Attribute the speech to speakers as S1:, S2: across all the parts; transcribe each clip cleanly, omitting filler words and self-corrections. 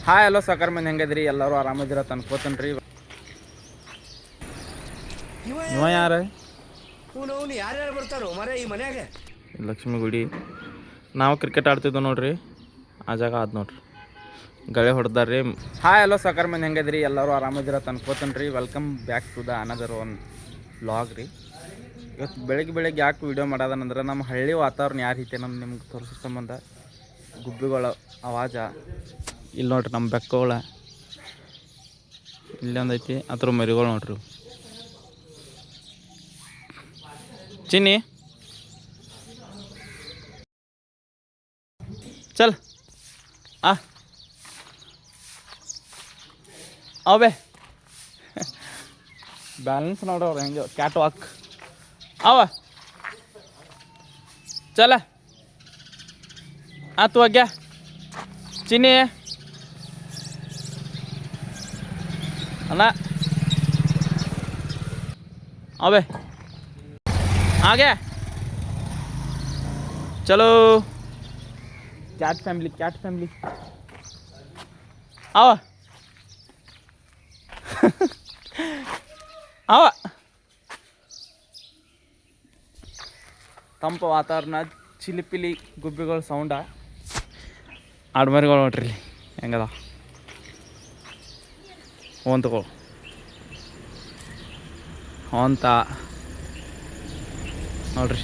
S1: Hi hello ಸಾಕಾರ ಮಂದಿ ಹೆಂಗದ್ರಿ ಎಲ್ಲರೂ ಆರಾಮದಿರ ಅನ್ಕೋತನ್ರಿ. ಇವ ಯಾರ
S2: ಯಾರ್ಯಾರು ಬರ್ತಾರೋ ಮರೆ ಈ ಮನ್ಯಾಗ?
S1: ಲಕ್ಷ್ಮಿ ಗುಡಿ. ನಾವು ಕ್ರಿಕೆಟ್ ಆಡ್ತಿದ್ದೋ ನೋಡ್ರಿ, ಆ ಜಾಗ ಆದ್ ನೋಡ್ರಿ, ಗಳೆ ಹೊಡೆದಾರ್ರಿ. ಹಾಯ್ ಹಲೋ ಸಾಕಾರ ಮಂದಿ ಹೆಂಗದ್ರಿ ಎಲ್ಲರೂ ಆರಾಮದಿರ ಅನ್ಕೋತನ್ರಿ. Welcome back to the another one vlog ರೀ. ಇವತ್ತು ಬೆಳಗ್ಗೆ ಯಾಕೆ ವೀಡಿಯೋ ಮಾಡೋದನಂದ್ರೆ ನಮ್ಮ ಹಳ್ಳಿ ವಾತಾವರಣ ಯಾವ ರೀತಿ ನಮ್ಮ ನಿಮ್ಗೆ ತೋರಿಸೋ ಸಂಬಂಧ. ಗುಬ್ಬಿಗಳ ಆವಾಜ ಇಲ್ಲಿ ನೋಡ್ರಿ, ನಮ್ಮ ಬೆಕ್ಕಗಳ ಇಲ್ಲೊಂದೈತಿ, ಅದ್ರ ಮರಿಗಳು ನೋಡ್ರಿ. ಚಿನ್ನಿ ಚಲ್ ಅವೇ ಬ್ಯಾಲೆನ್ಸ್ ನೋಡೋರು ಹೆಂಗೆ ಕ್ಯಾಟ್ ವಾಕ್ ಅವ ಚಲ ಆತು ಆಗ್ಯ ಚಿನ್ನಿ ಅಣ್ಣ ಅವೇ आगे चलो कैट फैमिली आओ आओ ತಂಪು ವಾತಾವರಣ, ಚಿಲಿಪಿಲಿ ಗುಬ್ಬಿಗಳ ಸೌಂಡ, ಆಡ್ಮರಿಗಳು ನೋಡ್ರಿ ಹೆಂಗದ ಹೊಂತಗಳು ಹೊಂತ ನೋಡ್ರಿ.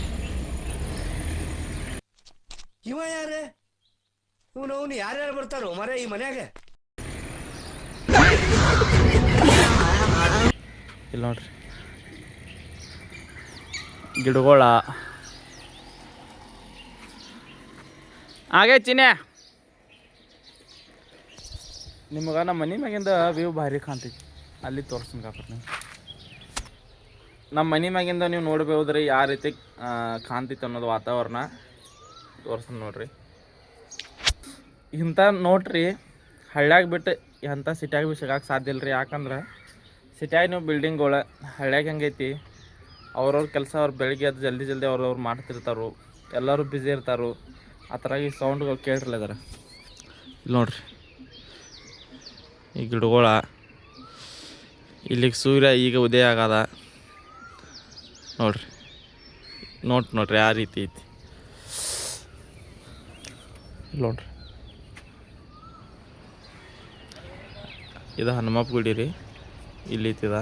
S2: ಇವ ಯಾರೇ ಅವನು ಯಾರ್ಯಾರು ಬರ್ತಾರೋ ಮರೆ ಈ ಮನ್ಯಾಗ?
S1: ಇಲ್ಲಿ ನೋಡ್ರಿ ಗಿಡಗಳ ಹಾಗೆ ಚಿನ್ನೆ ನಿಮಗೆ ನಮ್ಮ ಮನೆ ಮ್ಯಾಗಿಂದ ವ್ಯೂ ಭಾರಿ ಕಾಣ್ತೈತಿ, ಅಲ್ಲಿ ತೋರಿಸ್ತೀನಿ ಕಾಕತ್. ನೀವು ನಮ್ಮ ಮನೆ ಮ್ಯಾಗಿಂದ ನೀವು ನೋಡ್ಬೋದ್ರಿ ಯಾವ ರೀತಿ ಕಾಣ್ತೈತೆ ಅನ್ನೋದು ವಾತಾವರಣ ತೋರಿಸ್ತೀನಿ ನೋಡ್ರಿ. ಇಂಥ ನೋಡ್ರಿ ಹಳ್ಳ್ಯಾಗ ಬಿಟ್ಟು ಎಂಥ ಸಿಟ್ಯಾಗ ಭೀ ಸಿಗಕ್ಕೆ ಸಾಧ್ಯ ಇಲ್ಲ ರೀ. ಯಾಕಂದ್ರೆ ಸಿಟ್ಯಾಗ ನೀವು ಬಿಲ್ಡಿಂಗ್ಗಳು, ಹಳ್ಳ್ಯಾಗ ಹೆಂಗೈತಿ ಅವ್ರವ್ರ ಕೆಲಸ ಅವ್ರು ಬೆಳಿಗ್ಗೆ ಅದು ಜಲ್ದಿ ಅವ್ರವ್ರು ಮಾಡ್ತಿರ್ತಾರೋ, ಎಲ್ಲರೂ ಬ್ಯುಸಿ ಇರ್ತಾರೋ. ಆ ಥರ ಈ ಸೌಂಡ್ಗಳು ಕೇಳಿರಲ್ಲ ಇದಾರೆ. ಇಲ್ಲಿ ನೋಡ್ರಿ ಈ ಗಿಡಗಳ, ಇಲ್ಲಿಗೆ ಸೂರ್ಯ ಈಗ ಉದಯ ಆಗದ ನೋಡ್ರಿ. ನೋಡ್ರಿ ಯಾವ ರೀತಿ ಐತಿ ನೋಡ್ರಿ. ಇದು ಹನುಮಪ್ಪ ಗುಡಿ ರೀ, ಇಲ್ಲಿ ಐತಿದ.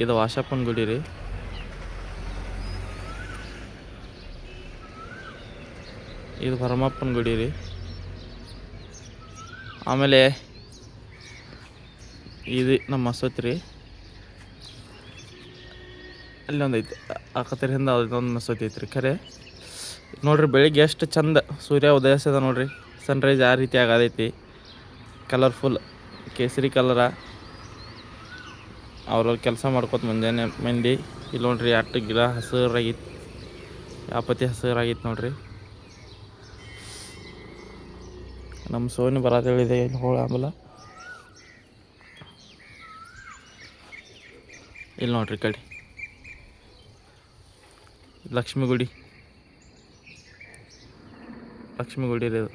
S1: ಇದು ವಾಶಪ್ಪನ ಗುಡಿ ರೀ. ಇದು ಭರಮಪ್ಪನ ಗುಡಿ ರೀ. ಆಮೇಲೆ ಇದು ನಮ್ಮ ಮಸೂತಿ ರೀ, ಅಲ್ಲೊಂದು ಐತಿ ಆ ಕತ್ತರಿಂದ ಅದೊಂದು ಮಸೂತಿ ಐತ್ರಿ. ಖರೆ ನೋಡ್ರಿ ಬೆಳಿಗ್ಗೆ ಎಷ್ಟು ಚಂದ ಸೂರ್ಯ ಉದಯಿಸದ ನೋಡ್ರಿ. ಸನ್ರೈಸ್ ಯಾವ ರೀತಿ ಆಗದೈತಿ, ಕಲರ್ಫುಲ್ ಕೇಸರಿ ಕಲರ. ಅವ್ರವ್ರ ಕೆಲಸ ಮಾಡ್ಕೋತ ಮುಂಜಾನೆ ಮಂದಿ. ಇಲ್ಲಿ ನೋಡ್ರಿ ಅಟ್ಟು ಗಿಡ ಹಸಿರಾಗಿತ್ತು, ಯಾಪತಿ ಹಸಿರಾಗಿತ್ತು ನೋಡ್ರಿ. ನಮ್ಮ ಸೋನಿ ಬರೋದು ಹೇಳಿದೆ ಇಲ್ಲಿ ಹೋಳ. ಆಮೇಲೆ ಇಲ್ಲಿ ನೋಡ್ರಿ ಕಡೆ ಲಕ್ಷ್ಮಿ ಗುಡಿ ರೀ. ಅದು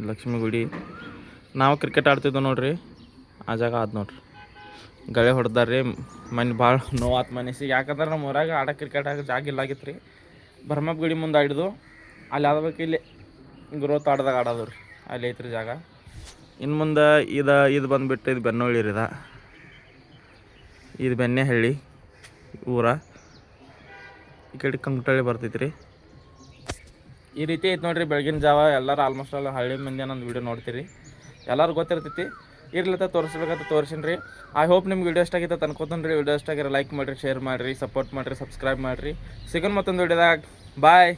S1: ಲಕ್ಷ್ಮಿ ಗುಡಿ. ನಾವು ಕ್ರಿಕೆಟ್ ಆಡ್ತಿದ್ದೋ ನೋಡ್ರಿ, ಆ ಜಾಗ ಆದ್ ನೋಡ್ರಿ, ಗಳೆ ಹೊಡೆದಾರ್ರಿ. ಮನೆ ಭಾಳ ನೋವಾತ್ ಮನಸ್ಸಿಗೆ. ಯಾಕಂದ್ರೆ ನಮ್ಮ ಊರಾಗ ಕ್ರಿಕೆಟ್ ಆಡೋ ಜಾಗ ಇಲ್ಲಾಗಿತ್ತು ರೀ. ಭರಮಪ್ಪ ಗುಡಿ ಮುಂದೆ ಆಡಿದ್ದು, ಅಲ್ಲಿ ಆಡ್ಬೇಕು. ಇಲ್ಲಿ ಗ್ರೋತ್ ಆಡ್ದಾಗ ಆಡೋದು ರೀ, ಅಲ್ಲಿ ಐತ್ರಿ ಜಾಗ. ಇನ್ನು ಮುಂದೆ ಇದು ಬಂದುಬಿಟ್ಟು ಇದು ಬೆನ್ನಳ್ಳಿ ರೀ. ಇದು ಬೆಣ್ಣೆಹಳ್ಳಿ ಊರ. ಈ ಕಡೆ ಕಂಕಟಳ್ಳಿ ಬರ್ತೈತಿ ರೀ. ಈ ರೀತಿ ಐತೆ ನೋಡ್ರಿ ಬೆಳಗಿನ ಜಾವ. ಎಲ್ಲರೂ ಆಲ್ಮೋಸ್ಟ್ ಎಲ್ಲ ಹಳ್ಳಿ ಮಂದಿ ಅನ್ನೊಂದು ವೀಡಿಯೋ ನೋಡ್ತೀರಿ, ಎಲ್ಲರೂ ಗೊತ್ತಿರ್ತೈತಿ. ಇರ್ಲತ್ತ ತೋರಿಸ್ಬೇಕಂತ ತೋರಿಸಿನಿ ರೀ. ಐ ಹೋಪ್ ನಿಮ್ಗೆ ವೀಡಿಯೋ ಇಷ್ಟ ಆಗಿತ್ತು ಅನ್ಕೋತೀನಿ ರೀ. ವೀಡಿಯೋ ಇಷ್ಟ ಆಗಿರೋ ಲೈಕ್ ಮಾಡಿರಿ, ಶೇರ್ ಮಾಡಿರಿ, ಸಪೋರ್ಟ್ ಮಾಡಿರಿ, ಸಬ್ಸ್ಕ್ರೈಬ್ ಮಾಡಿರಿ. ಸಿಗೋಣ ಮತ್ತೊಂದು ವೀಡಿಯೋದಾಗ. ಬಾಯ್.